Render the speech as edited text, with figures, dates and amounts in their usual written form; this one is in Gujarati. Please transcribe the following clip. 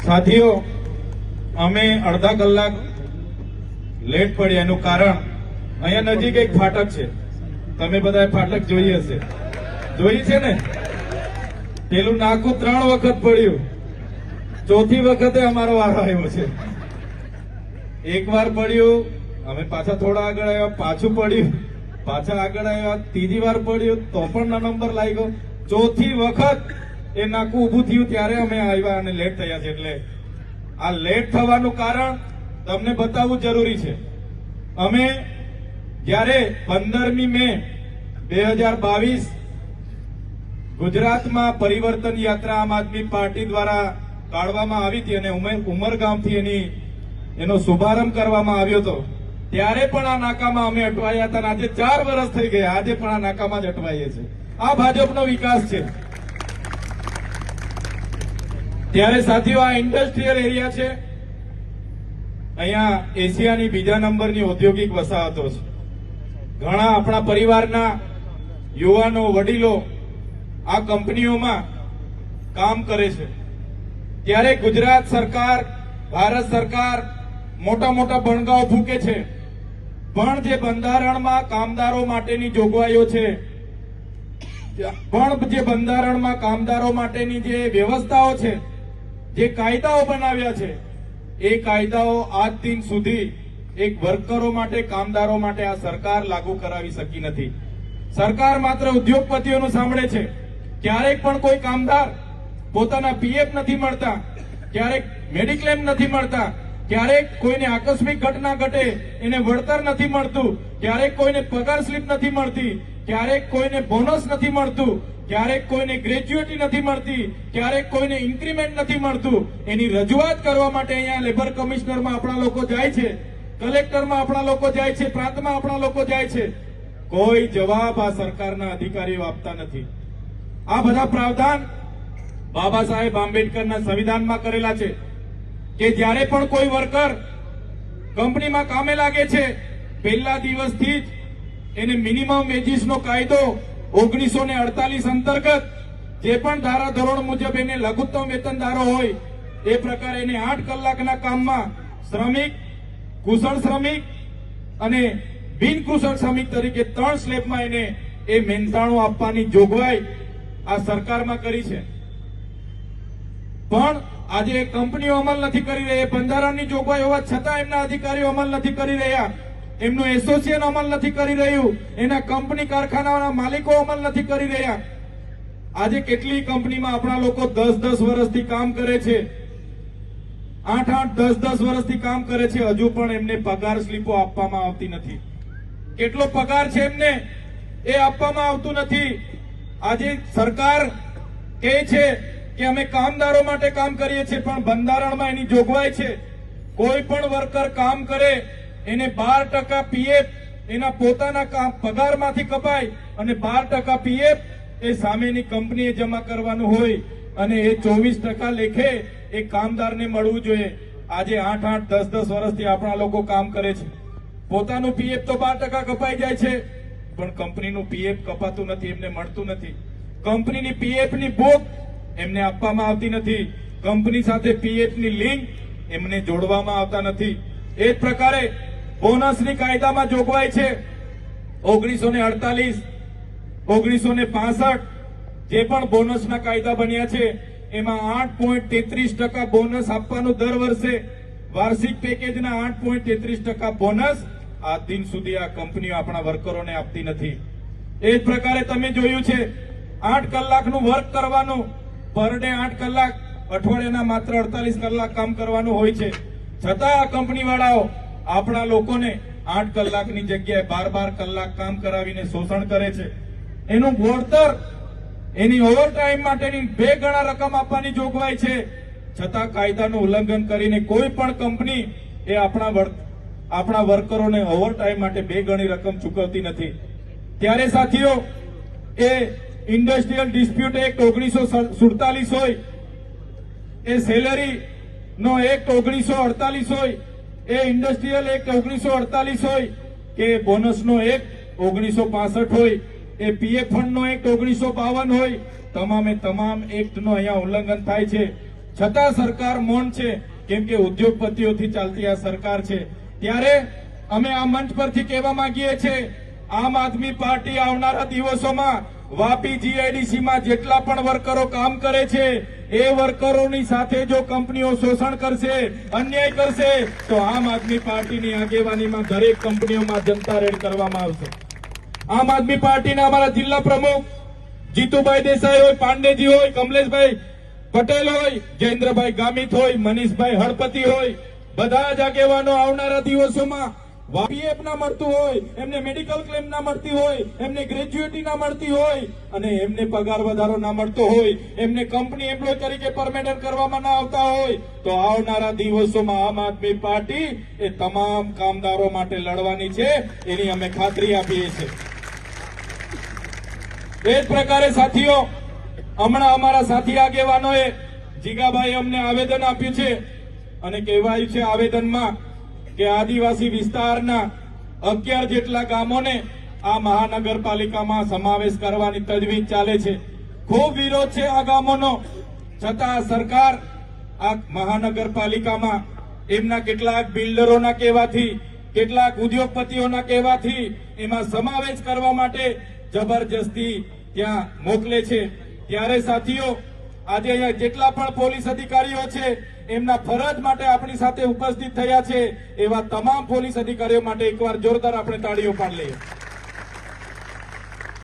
સાથીઓ, અમે અડધા કલાક લેટ પડ્યા એનું કારણ અહીંયા નજીક એક ફાટક છે. તમે બધા ફાટક જોઈ હશે, જોઈ છે ને? પેલું નાકું 3 વખત પડ્યું, ચોથી વખતે અમારો વારો આવ્યો છે. એક વાર પડ્યું, અમે પાછા થોડા આગળ આવ્યા, પાછું પડ્યું, પાછા આગળ આવ્યા, ત્રીજી વાર પડ્યું તો પણ નંબર લાગ્યો, ચોથી વખત એ નાકું ઉભું થયું ત્યારે અમે આવ્યા અને લેટ થયા છે. એટલે આ લેટ થવાનું કારણ તમને બતાવવું જરૂરી છે. અમે જ્યારે 15મી મે 2022 ગુજરાતમાં પરિવર્તન યાત્રા આમ આદમી પાર્ટી દ્વારા કાઢવામાં આવી હતી અને ઉમરગામથી એનો શુભારંભ કરવામાં આવ્યો હતો, ત્યારે પણ આ નાકામાં અમે અટવાયા હતા. આજે 4 વર્ષ થઈ ગયા, આજે પણ આ નાકામાં જ અટવાઈએ છીએ. આ ભાજપનો વિકાસ છે. ત્યારે સાથીઓ, આ ઇન્ડસ્ટ્રીયલ એરિયા છે. અહીંયા એશિયાની બીજા નંબરની ઔદ્યોગિક વસાહતો છે. ઘણા આપણા પરિવારના યુવાનો, વડીલો આ કંપનીઓમાં કામ કરે છે. ત્યારે ગુજરાત સરકાર, ભારત સરકાર મોટા મોટા બણગાઓ ફૂંકે છે, પણ જે બંધારણમાં કામદારો માટેની જોગવાઈઓ છે, પણ જે બંધારણમાં કામદારો માટેની જે વ્યવસ્થાઓ છે, જે કાયદાઓ બનાવ્યા છે, એ કાયદાઓ આજ દિન સુધી એક વર્કરો માટે, કામદારો માટે આ સરકાર લાગુ કરાવી શકી નથી. સરકાર માત્ર ઉદ્યોગપતિઓનું સાંભળે છે. ક્યારેક પણ કોઈ કામદાર પોતાના પીએફ નથી મળતા, ક્યારેક મેડિક્લેમ નથી મળતા, ક્યારેક કોઈને આકસ્મિક ઘટના ઘટે એને વળતર નથી મળતું, ક્યારેક કોઈને પગાર સ્લીપ નથી મળતી, ક્યારેક કોઈને બોનસ નથી મળતું, ક્યારેક કોઈને ગ્રેજ્યુએટી નથી મળતી, ક્યારેક કોઈને ઇન્ક્રીમેન્ટ નથી મળતું. એની રજૂઆત કરવા માટે અહીંયા લેબર કમિશનરમાં આપણા લોકો જાય છે, કલેક્ટરમાં આપણા લોકો જાય છે, પ્રાંતમાં આપણા લોકો જાય છે. કોઈ જવાબ આ સરકારના અધિકારીઓ આપતા નથી. આ બધા પ્રાવધાન બાબા સાહેબ આંબેડકરના સંવિધાનમાં કરેલા છે કે જ્યારે પણ કોઈ વર્કર કંપનીમાં કામે લાગે છે, પહેલા દિવસથી જ એને મિનિમમ વેજીસનો કાયદો 1948 અંતર્ગત જે પણ ધારાધોરણ મુજબ એને લઘુત્તમ વેતનદારો હોય એ પ્રકારે એને 8 કલાકના કામમાં શ્રમિક, કુશળ શ્રમિક અને બિનકુશળ શ્રમિક તરીકે 3 સ્લેબમાં એને એ મહેનતાણું આપવાની જોગવાઈ આ સરકારમાં કરી છે. પણ આજે કંપનીઓ અમલ નથી કરી રહી. બંધારણની જોગવાઈ હોવા છતાં એમના અધિકારીઓ અમલ નથી કરી રહ્યા. એમનું એસોસિએશન અમલ નથી કરી રહ્યું. એના કંપની કારખાનાના માલિકો અમલ નથી કરી રહ્યા. આજે કેટલી કંપનીમાં આપણા લોકો 10-10 વર્ષથી કામ કરે છે, 8-8, 10-10 વર્ષથી કામ કરે છે, હજુ પણ એમને પગાર સ્લીપો આપવામાં આવતી નથી. કેટલો પગાર છે એમને એ આપવામાં આવતું નથી. આજે સરકાર કહે છે કે અમે કામદારો માટે કામ કરીએ છીએ, પણ બંધારણમાં એની જોગવાઈ છે કોઈ પણ વર્કર કામ કરે એને 12% પીએફ એના પોતાના પગારમાંથી કપાય અને 12% પીએફ એ સામેની કંપનીએ જમા કરવાનું હોય અને એ 24% લેખે એ કામદારને મળવું જોઈએ. આજે 8-8, 10-10 વર્ષથી આપણા લોકો કામ કરે છે. પોતાનું પીએફ તો 12% કપાઈ જાય છે, પણ કંપનીનું પીએફ કપાતું નથી, એમને મળતું નથી. કંપનીની પીએફની બુક એમને આપવામાં આવતી નથી. કંપની સાથે પીએફની લિંક એમને જોડવામાં આવતા નથી. એ જ પ્રકારે બોનસની કાયદામાં જોગવાઈ છે 1948, 1965 જે પણ બોનસના કાયદા બન્યા છે એમાં 8.33% બોનસ આપવાનું દર વર્ષે. વાર્ષિક પેકેજના 8.33% બોનસ આ દિન સુધી આ કંપનીઓ આપણા વર્કરોને આપતી નથી. એ જ પ્રકારે તમે જોયું છે 8 કલાકનું વર્ક કરવાનું, પર ડે 8 કલાક, અઠવાડિયાના માત્ર 48 કલાક કામ કરવાનું હોય છે. છતાં આ કંપનીવાળાઓ આપણા લોકોને 8 કલાકની જગ્યાએ 12 કલાક કામ કરાવીને શોષણ કરે છે. એનું વળતર, એની ઓવરટાઈમ માટેની 2 ગણા રકમ આપવાની જોગવાઈ છે. છતાં કાયદાનું ઉલ્લંઘન કરીને કોઈ પણ કંપની એ આપણા વર્કરોને ઓવરટાઈમ માટે 2 ગણી રકમ ચૂકવતી નથી. ત્યારે સાથીઓ, એ ઇન્ડસ્ટ્રીયલ ડિસ્પ્યુટ એક્ટ 1947 હોય, એ સેલરી નો એક્ટ 1948 હોય, એ ઇન્ડસ્ટ્રીયલ એક્ટ 1948 હોય કે બોનસનો એક્ટ 1965 હોય, એ પીએફ ફંડનો એક્ટ 1952 હોય, તમામે તમામ એક્ટનો અહીંયા ઉલ્લંઘન થાય છે. છતાં સરકાર મૌન છે, કેમ કે ઉદ્યોગપતિઓથી ચાલતી આ સરકાર છે. ત્યારે અમે આ મંચ પરથી કહેવા માંગીએ છીએ, આમ આદમી પાર્ટી આવનારા દિવસોમાં વાપી જીઆઈડીસીમાં જેટલા પણ વર્કરો કામ કરે છે એ વર્કરોની સાથે જો કંપનીઓ શોષણ કરશે, અન્યાય કરશે, તો આમ આદમી પાર્ટીની આગેવાનીમાં દરેક કંપનીઓમાં જનતા રેડ કરવામાં આવશે. આમ આદમી પાર્ટીના અમારા જિલ્લા પ્રમુખ જીતુભાઈ દેસાઈ હોય, પાંડેજી હોય, કમલેશભાઈ પટેલ હોય, જયેન્દ્રભાઈ ગામિત હોય, મનીષભાઈ હળપતિ હોય, બધા જ આગેવાનો આવનારા દિવસોમાં પીએફ ના મળતું હોય, એમને મેડિકલ ક્લેમ ના મળતી હોય, એમને ગ્રેજ્યુએટી ના મળતી હોય અને એમને પગાર વધારો ના મળતો હોય, એમને કંપની એમ્પ્લોય તરીકે પરમેનન્ટ કરવામાં ના આવતા હોય, તો આવનારા દિવસોમાં આમ આદમી પાર્ટી એ તમામ કામદારો માટે લડવાની છે, એની અમે ખાતરી આપીએ છીએ. એ જ પ્રકારે સાથીઓ, હમણાં અમારા સાથી આગેવાનોએ જીગાભાઈ અમને આવેદન આપ્યું છે અને કહેવાયું છે આવેદનમાં કે આદિવાસી વિસ્તારના 11 જેટલા ગામોને આ મહાનગરપાલિકામાં સમાવેશ કરવાની તજવીજ ચાલે છે. ખૂબ વિરોધ છે આ ગામોનો, છતાં સરકાર આ મહાનગરપાલિકામાં એમના કેટલાક બિલ્ડરોના કહેવાથી, કેટલાક ઉદ્યોગપતિઓના કહેવાથી એમાં સમાવેશ કરવા માટે જબરજસ્તી ત્યાં મોકલે છે. ત્યારે સાથીઓ, આજે અહીંયા જેટલા પણ પોલીસ અધિકારીઓ છે એમના ફરજ માટે આપણી સાથે ઉપસ્થિત થયા છે, એવા તમામ પોલીસ અધિકારીઓ માટે એકવાર જોરદાર આપણે તાળીઓ પાડી લઈએ.